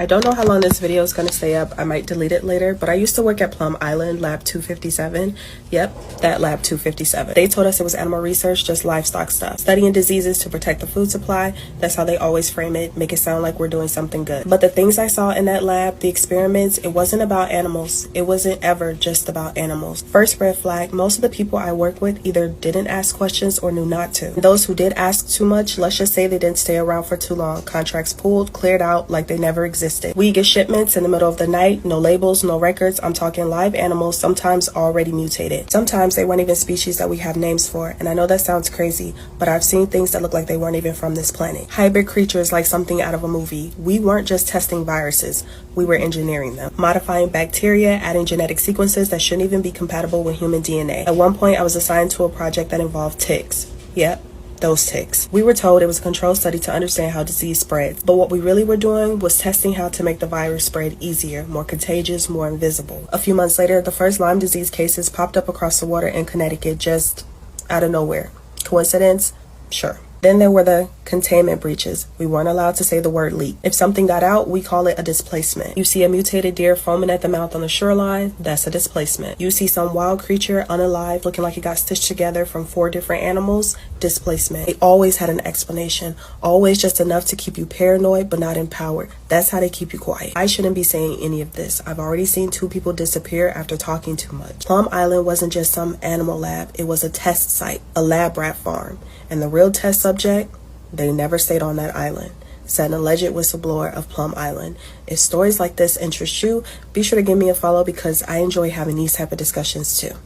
I don't know how long this video is going to stay up. I might delete it later, but I used to work at Plum Island, Lab 257. Yep, that Lab 257. They told us it was animal research, just livestock stuff. Studying diseases to protect the food supply. That's how they always frame it, make it sound like we're doing something good. But the things I saw in that lab, the experiments, it wasn't about animals. It wasn't ever just about animals. First red flag, most of the people I work with either didn't ask questions or knew not to. Those who did ask too much, let's just say they didn't stay around for too long. Contracts pulled, cleared out like they never existed. We get shipments in the middle of the night, no labels, no records. I'm talking live animals, sometimes already mutated. Sometimes they weren't even species that we have names for, and I know that sounds crazy, but I've seen things that look like they weren't even from this planet. Hybrid creatures like something out of a movie. We weren't just testing viruses, we were engineering them. Modifying bacteria, adding genetic sequences that shouldn't even be compatible with human DNA. At one point, I was assigned to a project that involved ticks. Yep. Those ticks. We were told it was a control study to understand how disease spreads, but what we really were doing was testing how to make the virus spread easier, more contagious, more invisible. A few months later, the first Lyme disease cases popped up across the water in Connecticut just out of nowhere. Coincidence? Sure. Then there were the containment breaches. We weren't allowed to say the word leak. If something got out, we call it a displacement. You see a mutated deer foaming at the mouth on the shoreline, that's a displacement. You see some wild creature unalive looking like it got stitched together from 4 different animals, displacement. They always had an explanation, always just enough to keep you paranoid but not empowered. That's how they keep you quiet. I shouldn't be saying any of this. I've already seen 2 people disappear after talking too much. Plum Island wasn't just some animal lab, it was a test site, a lab rat farm. And the real test subject, they never stayed on that island, said an alleged whistleblower of Plum Island. If stories like this interest you, be sure to give me a follow because I enjoy having these type of discussions too.